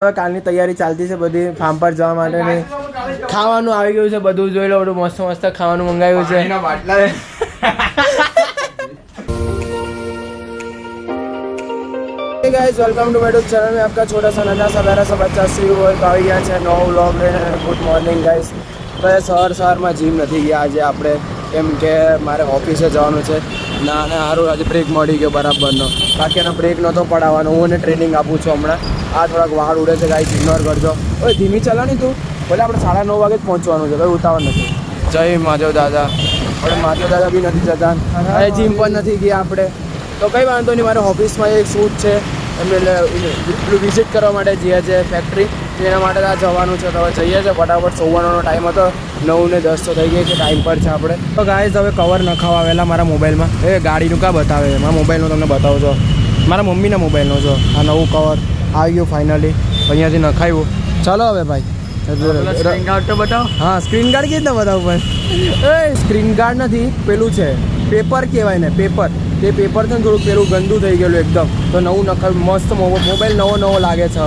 હવે કાલની તૈયારી ચાલતી છે બધી ફાર્મ પર જવા માટેની. ખાવાનું આવી ગયું છે બધું, જોઈ લો બધું મસ્ત મસ્ત ખાવાનું મંગાવ્યું છે. Guys welcome to my YouTube channel में आपका छोटा सा नन्हा सा प्यारा सा बच्चा श्री હોય તો આવી ગયા છે નવો વ્લોગ લઈને. Good morning guys. તો સવારમાં જીમ નથી ગયા આજે આપણે, કેમ કે મારે ઓફિસે જવાનું છે. ના અને સારું આજે બ્રેક મળી ગયો બરાબરનો, બાકી એનો બ્રેક નહોતો પડાવવાનો. હું એને ટ્રેનિંગ આપું છું હમણાં. આ થોડાક વાળ ઉડે છે ગાइस, ઇગ્નોર કરજો. ઓય ધીમી ચલાવની તું, ભલે આપણે 9:30 વાગે જ પહોંચવાનું છે, કંઈ ઉતાવળ નથી. જય માધવ દાદા. આપણે માધવ દાદા બી નથી જતા અને જીમ પણ નથી ગયા આપણે. તો કંઈ વાંધો નહીં, મારે ઓફિસમાં એક શૂટ છે એમને વિઝિટ કરવા માટે જઈએ છે ફેક્ટરી, એના માટે આ જવાનું છે. તો હવે જઈએ છીએ ફટાફટ. સોવાનો ટાઈમ હતો 9:10 તો થઈ ગઈ છે, ટાઈમ પર છે આપણે. તો ગાઈસ હવે કવર નખાવા આવેલા મારા મોબાઈલમાં. એ ગાડીનું કાં બતાવે, મારા મોબાઈલનું તમને બતાવું છો, મારા મમ્મીના મોબાઈલનો છો. આ નવું કવર આવી ગયું ફાઇનલી, અહીંયાથી નખાવ્યું. ચાલો હવે ભાઈ સ્ક્રીન ગાર્ડ તો બતાવો. હા સ્ક્રીન ગાર્ડ કેવી રીતે બતાવું ભાઈ? એ સ્ક્રીન ગાર્ડ નથી, પેલું છે પેપર કહેવાય ને, પેપર. તે પેપર છે ને થોડુંક પેલું ગંદુ થઈ ગયેલું એકદમ, તો નવું નખાવ્યું. મસ્ત મોબાઈલ નવો લાગે છે.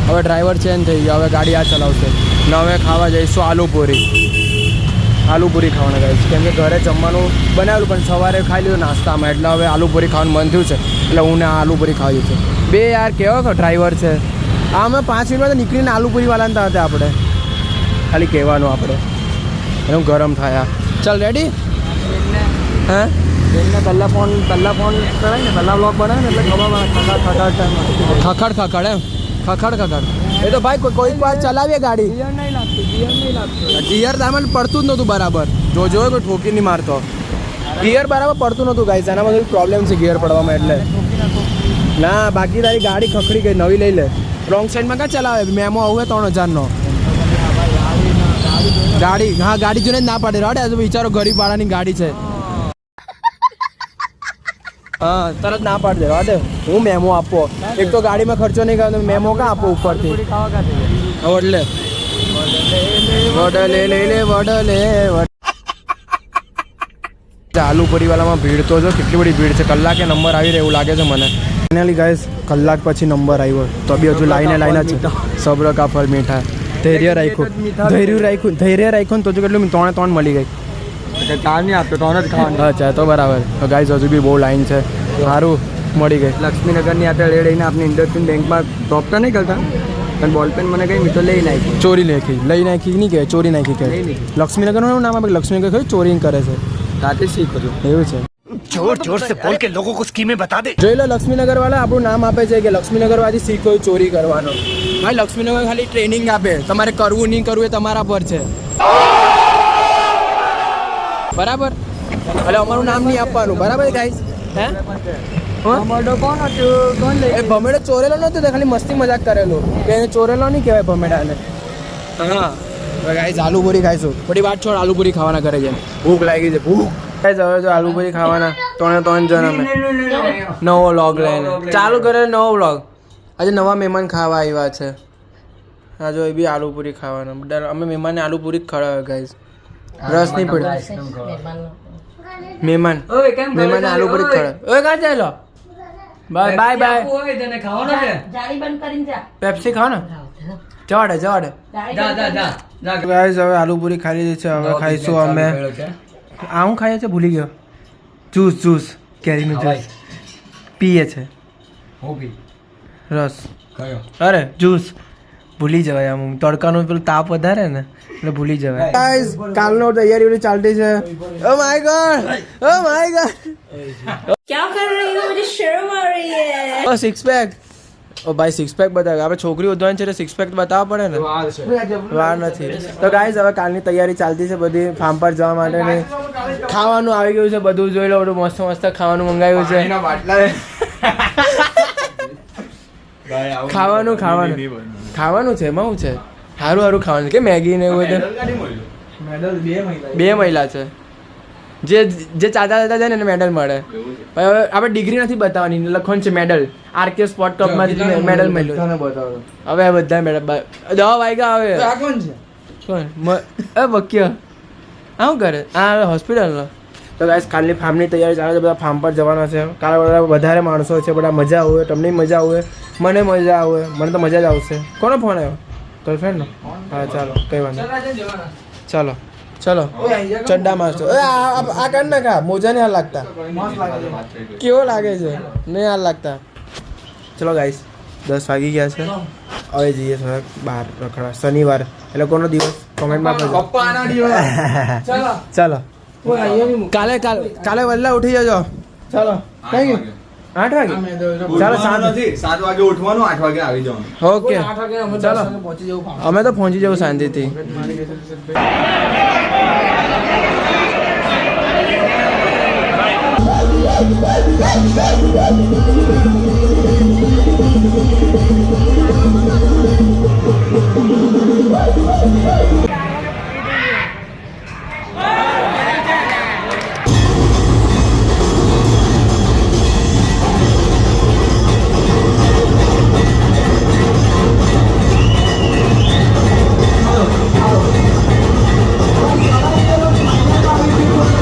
હવે ડ્રાઈવર ચેન્જ થઈ ગયો, હવે ગાડી આ ચલાવશે. ને હવે ખાવા જઈશું આલુપૂરી ખાવાના ગાઈસ, કેમ કે ઘરે જમવાનું બનાવેલું પણ સવારે ખાઈ લીધું નાસ્તામાં, એટલે હવે આલુપૂરી ખાવાનું મન થયું છે, એટલે હું ને આલુપૂરી ખાવી છે. બે યાર કેવો ડ્રાઈવર છે આ. અમે 5 મિનિટમાં તો નીકળીને આલુપૂરીવાળાને તો હતા આપણે, ખાલી કહેવાનું આપણે. એનું ગરમ થયા. ચાલ રેડી. હા એને પહેલાં ફોન કરાય ને, પહેલાં બ્લોગ બનાવે ને એટલે ખખડ એમ ખખડ. એ તો ભાઈ કોઈક વાર ચલાવીએ ગાડી, ગિયર આમાં પડતું જ નહોતું બરાબર. જો કોઈ ઠોકી નહીં મારતો, ગિયર બરાબર પડતું નહોતું ગાઈસ. આનામાં થોડી પ્રોબ્લેમ છે ગિયર પડવામાં, એટલે ના બાકી તારી ગાડી ખખડી ગઈ, નવી લઈ લે. રોંગ સાઈડમાં ક્યાં ચલાવે? મેમો આવું 3000નો ગાડી. હા ગાડી જોઈને જ ના પાડે. રાડે વિચારો ગરીબ વાળાની ગાડી છે. હા તરત ના પાડી દે. વાડે હું મેમો આપો, એક તો ગાડીમાં ખર્ચો નહીં કરવાનો, મેમો કાં આપો ઉપરથી? વડલે આલુપૂરીવાળામાં ભીડ તો જો કેટલી બધી ભીડ છે. કલાકે નંબર આવી રહ્યો એવું લાગે છે મને. ફાઇનલી ગાઈસ કલાક પછી નંબર આવ્યો, તો બી હજુ લાઈને જ છે. સબ્ર કા ફળ મીઠા. ધૈર્ય રાખ્યું ને તો જો કેટલું 3 મળી ગઈ. ચાર નહીં આપતો, 3 જ ખાવાનું. અચ્છા તો બરાબર. તો ગાઈસ હજુ બી બહુ લાઈન છે. સારું મળી ગઈ. લક્ષ્મીનગરની આપણે લઈને આપણે ઇન્ડસ્ટ્રીયલ બેંકમાં ટોપ તો નહીં કરતા, પણ બોલપેન મને કહી મેં તો લઈ નાખી. ચોરી લઈ નાખી નહીં કે ચોરી નાખી કે? લક્ષ્મીનગરનું નામ આપણે લક્ષ્મીનગર ખરી ચોરી કરે છે. રાતે શીખજો એવું છે. જોર સે બોલ કે લોકો કો સ્કીમે બતા દે. જોઈ લો લક્ષ્મીનગર વાળા આપણું નામ આપે છે કે લક્ષ્મીનગર વાળી શીખો ચોરી કરવાનો. ભાઈ લક્ષ્મીનગર ખાલી ટ્રેનિંગ આપે, તમારે કરવું નહીં કરવું એ તમારા પર છે. બરાબર? એટલે અમારું નામ નહીં આપવાનું. બરાબર ગાઈસ? હે ભમેડો કોણ હતું? એ ભમેડો ચોરેલો નહોતો, ખાલી મસ્તી મજાક કરેલો, કે એને ચોરેલો નહીં કહેવાય ભમેડાને. હા ગાઈસ આલુપૂરી ખાઈશું. થોડી વાત છોડ, આલુપૂરી ખાવાના ઘરે જઈને. ભૂખ લાગી છે, ભૂખ. ગાઈસ હવે જો આલુપૂરી ખાવાના 3 જણ અમે. નવો વ્લોગ લઈને ચાલુ કરે. નવો વ્લોગ. આજે નવા મહેમાન ખાવા આવ્યા છે. હા જો એ બી આલુપૂરી ખાવાના. અમે મહેમાનને આલુપૂરી જ ખવડાવે ગાઈસ. રસ નહીં પડે. મહેમાન આલુપૂરી ખવડાવે. ઓય કાં ચાલો? બાય. પેપ્સી ખાવ ને? જવાડે. ગાઈસ હવે આલુપૂરી ખાઈ લીધી છે, હવે ખાઈશું અમે. આ હું ખાઈએ છે ભૂલી ગયો. જ્યુસ કેરીનું જ્યુસ પીએ છે. રસ અરે જ્યુસ ભૂલી જવાય. આમ તડકાનું પેલું તાપ વધારે ને એટલે ભૂલી જવાય. ગાઈસ કાલનો તૈયારી ચાલતી છે. ઓ માય ગોડ क्या कर रही हो? मुझे शर्म आ रही है. ઓ સિક્સ પેક. ઓ ભાઈ સિક્સ પેક બતાવે. આપણે છોકરી ઉધવાની છે તો સિક્સ પેક બતાવવા પડે ને. વાર નથી. તો ગાઈસ હવે કાલની તૈયારી ચાલતી છે બધી ફાર્મ પર જવા માટેની. ખાવાનું આવી ગયું છે બધું, જોઈ લો બધું મસ્ત ખાવાનું મંગાવ્યું છે. ખાવાનું છે. એમાં શું છે? સારું ખાવાનું છે કે મેગી ને એવું બધું. 2 મહિલા છે. જે ચાચા જાય ને એને મેડલ મળે. હવે આપણે ડિગ્રી નથી બતાવવાની, લખવાનું છે મેડલ. આરકે સ્પોર્ટ કપમાં મેડલ મળ્યું. હવે બધા મેડલ 10 વાગ્યા આવે. કોણ બક્ય? શું કરે? આ હોસ્પિટલનો તો ગાઈસ કાલની ફાર્મની તૈયારી ચાલે છે, બધા ફાર્મ પર જવાના છે. કાલે બધા વધારે માણસો છે, બધા મજા આવે, તમને મજા આવે, મને મજા આવે, મને તો મજા જ આવશે. કોનો ફોન આવ્યો? ગર્લફ્રેન્ડનો? હા ચાલો કંઈ વાંધો ચાલો ચલો ચડ્ડા માસ્ટર આ કાઢ નાખા મોજા નહીં હાલ લાગતા કેવો લાગે છે નહીં હાલ લાગતા. ચલો ગાઈસ 10 વાગી ગયા છે, હવે જઈએ થોડાક બહાર રખડવા. શનિવાર એટલે કોનો દિવસ કોમેન્ટમાં કરજો. ચાલો કાલે કાલે વહેલા ઉઠી જજો. ચાલો થેન્ક યુ. 8 વાગે ચાલો 7 વાગે ઉઠવાનું, 8 વાગે આવી જવાનું. ઓકે ચાલો અમે તો પહોંચી જવું શાંતિથી.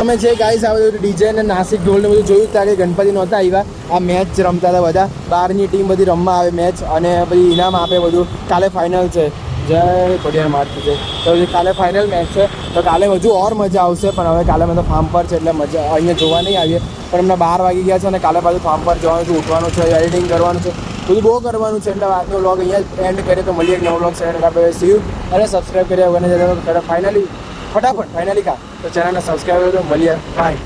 અમે જે ગાઈસ આ બધું ડીજે ને નાસિક ઢોલ ને બધું જોયું ત્યાં કે ગણપતિ નહોતા આવ્યા. આ મેચ રમતા હતા બધા, બહારની ટીમ બધી રમવા આવે મેચ અને બધી ઇનામ આપે બધું. કાલે ફાઇનલ છે, જય કોડિયાર મારતી છે. તો કાલે ફાઇનલ મેચ છે, તો કાલે હજુ ઓર મજા આવશે. પણ હવે કાલે અમે તો ફાર્મ પર છે એટલે મજા અહીંયા જોવા નહીં આવીએ. પણ અમને 12 વાગી ગયા છે અને કાલે પાછું ફાર્મ પર જવાનું છે, ઉઠવાનું છે, એડિટિંગ કરવાનું છે, બધું બહુ કરવાનું છે. એટલે આજનો વ્લોગ અહીંયા એન્ડ કરીએ. તો મળીએ એક નવો વ્લોગ શેર આપણે સીવ અને સબસ્ક્રાઈબ કર્યા વગર ફાઇનલી ફટાફટ કા તો ચેનલને સબસ્ક્રાઈબ કરો. મળીએ બાય.